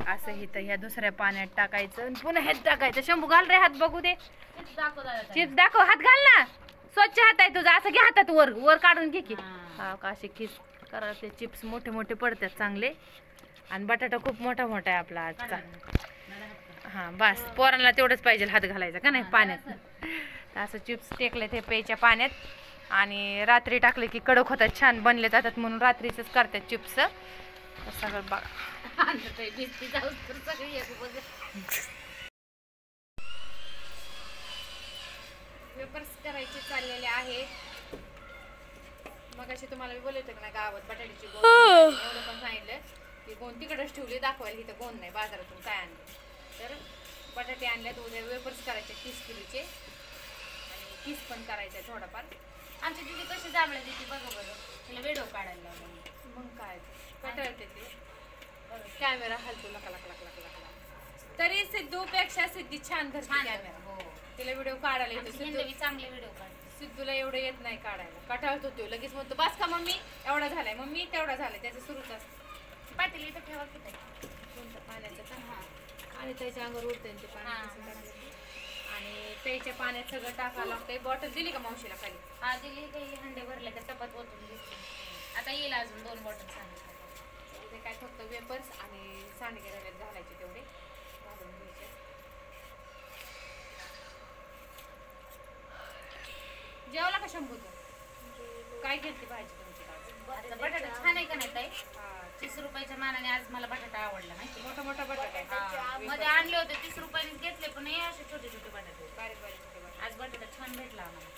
असं इथं ह्या दुसऱ्या पाण्यात टाकायचं आणि पुन्हा ह्यात टाकायचं. शंभू घाल रे हात बघू दे. चिप्स दाखव, हात घाल ना. स्वच्छ हात आहे तुझा. असं घे हातात वर वर काढून घे की. हा का असे किस करा. ते चिप्स मोठे मोठे पडतात चांगले. आणि बटाटा खूप मोठा मोठा आहे आपला आजचा. हा बस पोरांना तेवढंच पाहिजे हात घालायचा का नाही पाण्यात. असं चिप्स टेकले ते प्यायच्या पाण्यात. आणि रात्री टाकले की कडक होतात, छान बनले जातात म्हणून रात्रीच करतात चिप्स. सगळं बघा. वेपर्स करायचे चाललेले आहेत. मग अशी तुम्हाला मी बोलवते ना गावात बटाट्याची गोण एवढं पण सांगितलं की गोण तिकडच ठेवली दाखवायला. इथं गोण नाही, बाजारातून काय आणलं. तर बटाटे आणल्यात. उद्या वेपर्स करायचे 30 किलोचे आणि किस पण करायचे थोडाफार. आमची दिदी कशी जांभळे देते बघा बरं. तिला व्हिडिओ काढायला लावला. मग काय कटाळते ते. कॅमेरा हलतो लका लका लका लका लका. तरी सिद्धूपेक्षा सिद्धी छान धरते कॅमेरा. हो तिला व्हिडिओ काढायला येतो. सिद्धू चांगले व्हिडिओ काढते. सिद्धूला एवढं येत नाही काढायला. कटाळतो तो लगेच म्हणतो बस का मम्मी एवढा झालाय, मम्मी तेवढा झालाय. त्याचं सुरूच असतं. पाटील इथं ठेवा की कोणतं पाण्याचं का. आणि त्याच्या अंगावर उडते ते पाणी. आणि प्यायच्या पाण्यात सगळं टाकावं लागतंय. बॉटल दिली का मावशीला खाली? हा दिली. काही हंडे भरले का चपात ओतून दिसते. आता येईल अजून 2 बॉटल सांगितलं. ते काय फक्त वेपर्स आणि सांडगे रव्यात घालायचे तेवढे घालून घ्यायचे. जेवला का शंभू तू? काय घेतली भाजी तुमची आज? बटाटा छान आहे का नाही ताई? 30 रुपयाच्या मानाने आज मला बटाटा आवडला माहिती. मोठा मोठा बटाटा मध्ये आणले होते 30 रुपयांनीच घेतले, पण हे असे छोटे छोटे बटाटे बारीक बारीक छोटे बटाटे. आज बटाटा छान भेटला आम्हाला.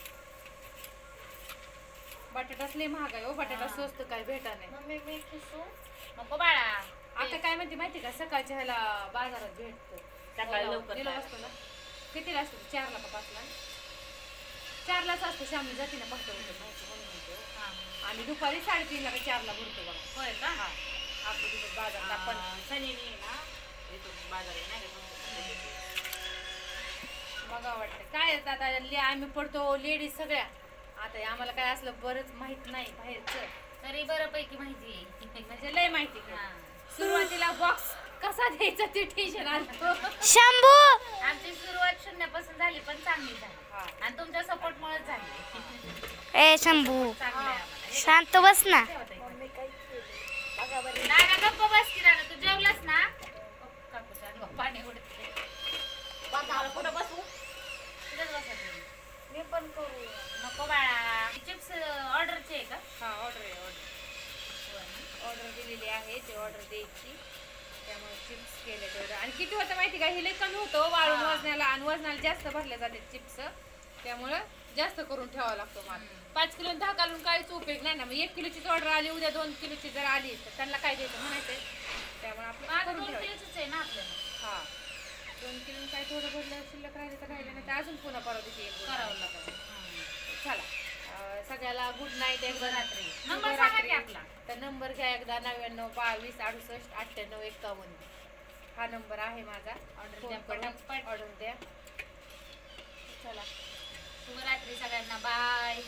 बटाटाच लय महाग आहे हो. बटाटा स्वस्त काय भेटा नाही. नको बाळा. आता काय म्हणते माहिती का, सकाळच्या ह्याला बाजारात भेटतो. सकाळी लवकर असतो ना. कितीला असतो? 4ला का 5ला? 4लाच असतो. शामने जाते ना पहाटे उठून माहिती म्हणून म्हणतो. आणि दुपारी 3:30ला का 4ला भरतो बघा. होय का? हा आपलं तिथं बाजार आपण सनीने ना इथून बाजार नाही बघा वाटतं काय. आता आम्ही पडतो लेडीज सगळ्या. आता आम्हाला काय असलं बरंच माहित नाही बाहेरचं. तरी बऱ्यापैकी माहिती म्हणजे लय माहिती. सुरुवातीला बॉक्स कसा द्यायचा ते टेन्शन आलं. शंभू आमची सुरुवात 0 पासून झाली, पण चांगली झाली. आणि तुमच्या सपोर्ट मुळेच झाली. ए शंभू शांत बस ना. नाना गप्प बस की. नाना तू जेवलास ना? पाणी उडते. कुठं बसू? तिथेच बसा. मी पण करू. नको बाळा. चिप्स ऑर्डरचे आहे का? हा ऑर्डर आहे. ऑर्डर दिलेली आहे. ते ऑर्डर द्यायची. त्यामुळे चिप्स केले तेवढं. आणि किती होतं माहिती का, हे लय कमी होतं वाळून वजनाला. आणि वजनाला जास्त भरले जाते चिप्स. त्यामुळं जास्त करून ठेवावा लागतो माल. 5 किलो 10 घालून काहीच उपयोग नाही ना. मग 1 किलोचीच ऑर्डर आली, उद्या 2 किलोची जर आली तर त्यांना काय द्यायचं म्हणायचं. त्यामुळे आपलं 2 किलोच आहे ना आपल्याला. हा 2 किलो काय थोडं भरलं शिल्लक राहिले तर राहिलं नाही तर अजून पुन्हा परवा दिवशी करावं लागतं. चला सगळ्याला गुड नाईट. एकदा रात्री नंबर सांगा की आपला. तर नंबर घ्या एकदा. 99 22 68 98 51. हा नंबर आहे माझा. ऑर्डर द्या. ऑर्डर द्या. चला शुभरात्री सगळ्यांना. बाय.